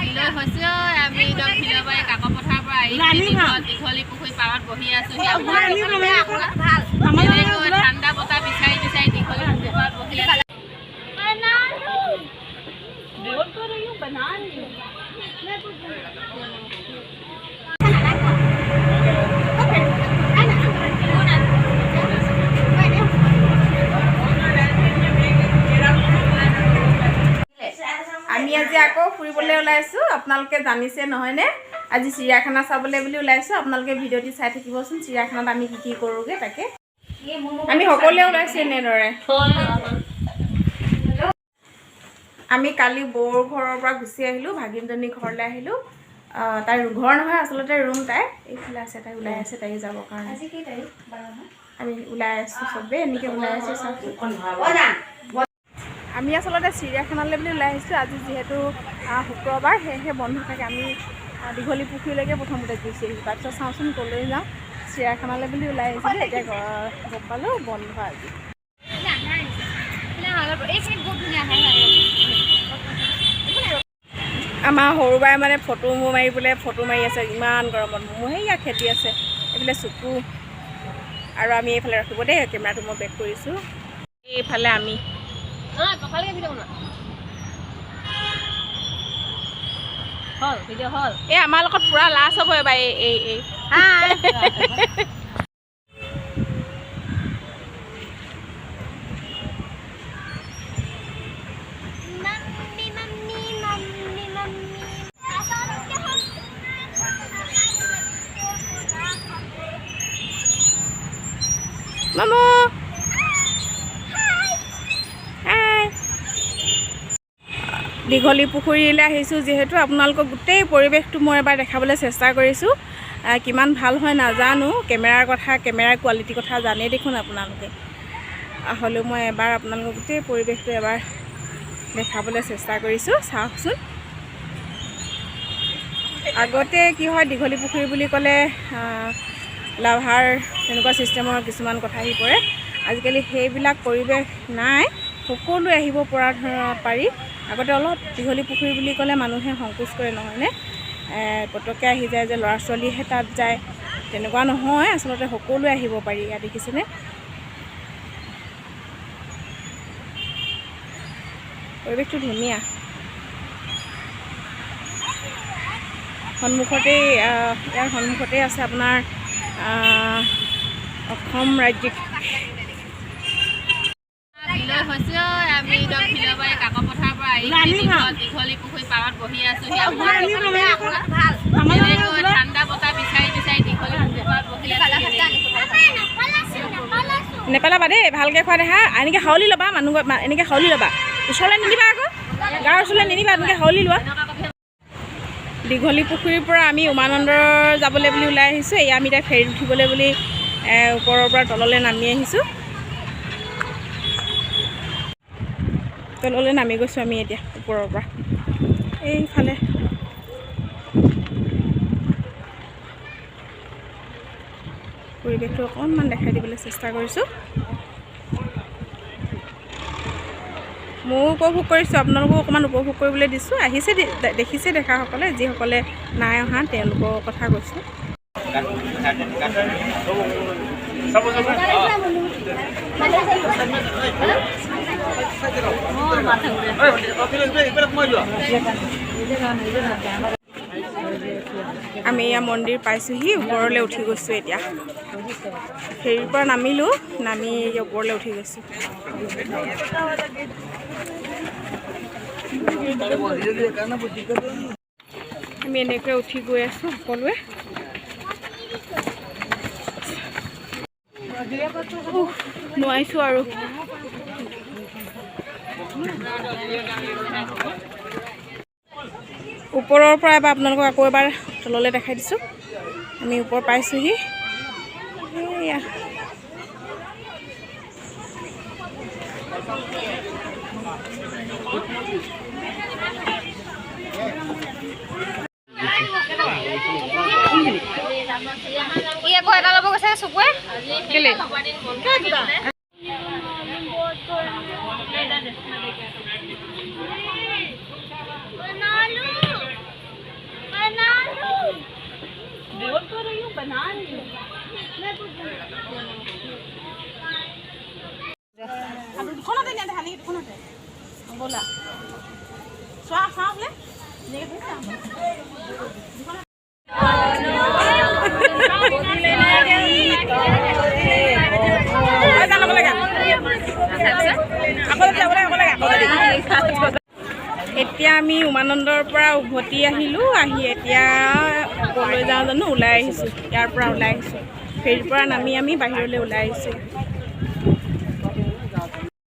বিলৈ হৈছে আমি একদম ফিলবাৰী কাকত পথাৰৰ পৰা দীঘলী পুখুৰী পাৰত বহি আছোঁ ঠাণ্ডা বতাহ বিচাৰি বিচাৰি দীঘলী পুখুৰী পাৰত বহি আছোঁ আমি আজি আকৌ ফুৰিবলৈ ওলাইছোঁ আপোনালোকে জানিছে নহয়নে আজি চিৰিয়াখানা চাবলৈ বুলি ওলাইছোঁ আপোনালোকে ভিডিঅ'টি চাই থাকিবচোন চিৰিয়াখানাত আমি কি কৰোঁগৈ তাকে আমি সকলোৱে ওলাইছোঁ এনেদৰে আমি কালি বৌৰ ঘৰৰ পৰা গুচি আহিলোঁ ভাগিনজনীৰ ঘৰলৈ আহিলোঁ তাইৰ ঘৰ নহয় আচলতে ৰুম তাই এইফালে আছে তাই ওলাই আছে তাই যাবৰ কাৰণে আজি কি তাৰিখ আমি ওলাই আছোঁ চবেই এনেকৈ ওলাই আছোঁ আমি আচলতে চিৰিয়াখানালৈ বুলি ওলাই আহিছোঁ আজি যিহেতু শুক্ৰবাৰ সেয়েহে বন্ধ থাকে আমি দীঘলী পুখুৰীলৈকে প্ৰথমতে গুচি আহিছোঁ তাৰপিছত চাওঁচোন ক'লৈ যাওঁ চিৰিয়াখানালৈ বুলি ওলাই আহিছিলোঁ এতিয়া গম পালোঁ বন্ধ আজি আমাৰ সৰু বাই মানে ফটো মাৰিবলৈ ফটো মাৰি আছে ইমান গৰমত মোৰ সেয়া খেতি আছে এইফালে চকু আৰু আমি এইফালে ৰাখিব দেই কেমেৰাটো মই বেক কৰিছোঁ এইফালে আমি এই আমাৰ লগত পুৰা লাজ হ'ব এবাৰ এই মামু দীঘলী পুখুৰীলৈ আহিছোঁ যিহেতু আপোনালোকক গোটেই পৰিৱেশটো মই এবাৰ দেখাবলৈ চেষ্টা কৰিছোঁ কিমান ভাল হয় নাজানো কেমেৰাৰ কোৱালিটিৰ কথা জানেই দেখোন আপোনালোকে হ'লেও মই এবাৰ আপোনালোকক গোটেই পৰিৱেশটো এবাৰ দেখাবলৈ চেষ্টা কৰিছোঁ চাওকচোন আগতে কি হয় দীঘলী পুখুৰী বুলি ক'লে লাভাৰ তেনেকুৱা ছিষ্টেমৰ কিছুমান কথা আহি পৰে আজিকালি সেইবিলাক পৰিৱেশ নাই সকলোৱে আহিব পৰা পাৰি আগতে অলপ দীঘলী পুখুৰী বুলি ক'লে মানুহে সংকোচ কৰে নহয়নে পটককৈ আহি যায় যে ল'ৰা ছোৱালীহে তাত যায় তেনেকুৱা নহয় আচলতে সকলোৱে আহিব পাৰি ইয়াত দেখিছেনে পৰিৱেশটো ধুনীয়া ইয়াৰ সন্মুখতে আছে আপোনাৰ অসম ৰাজ্যিক বিলৈ হৈছে আমি একদম ফিলবাৰী কাকত পথাৰৰ পৰা দীঘলী পুখুৰী পাৰত বহি আছোঁ ঠাণ্ডা বতাহ বিচাৰি বিচাৰি দীঘলী পুখুৰী পাৰত বহি নেপেলাবা দেই ভালকৈ খোৱা দেখা এনেকৈ হাউলি ল'বা মানুহ এনেকৈ হাউলি ল'বা ওচৰলৈ নিদিবা আকৌ গাঁৱৰ ওচৰলৈ নিদিবা এনেকৈ হাউলি লোৱা দীঘলী পুখুৰীৰ পৰা আমি উমানন্দ যাবলৈ বুলি ওলাই আহিছোঁ এয়া আমি এতিয়া ফেৰীত উঠিবলৈ বুলি ওপৰৰ পৰা তললৈ নামি আহিছোঁ তললৈ নামি গৈছোঁ আমি এতিয়া ওপৰৰ পৰা এইফালে পৰিৱেশটো অকণমান দেখাই দিবলৈ চেষ্টা কৰিছোঁ ময়ো উপভোগ কৰিছোঁ আপোনালোকো অকণমান উপভোগ কৰিবলৈ দিছোঁ আহিছে দেখিছে দেখাসকলে যিসকলে নাই অহা তেওঁলোকৰ কথা কৈছোঁ আমি এয়া মন্দিৰ পাইছোঁহি ওপৰলৈ উঠি গৈছোঁ এতিয়া ফেৰীৰ পৰা নামিলোঁ নামি ওপৰলৈ উঠি গৈছোঁ আমি এনেকৈ উঠি গৈ আছোঁ সকলোৱে নোৱাৰিছোঁ আৰু ওপৰৰ পৰা এবাৰ আপোনালোকক আকৌ এবাৰ তললৈ দেখাই দিছোঁ আমি ওপৰ পাইছোঁহি এয়া আকৌ এটা ল'ব গৈছে চকুৱে কেলে ব'লা চোৱা চাওঁ বোলে এতিয়া আমি উমানন্দৰ পৰা উভতি আহিলোঁ আহি এতিয়া ক'লৈ যাওঁ জানো ওলাই আহিছোঁ ইয়াৰ পৰা ওলাই আহিছোঁ ফেৰীৰ পৰা নামি আমি বাহিৰলৈ ওলাই আহিছোঁ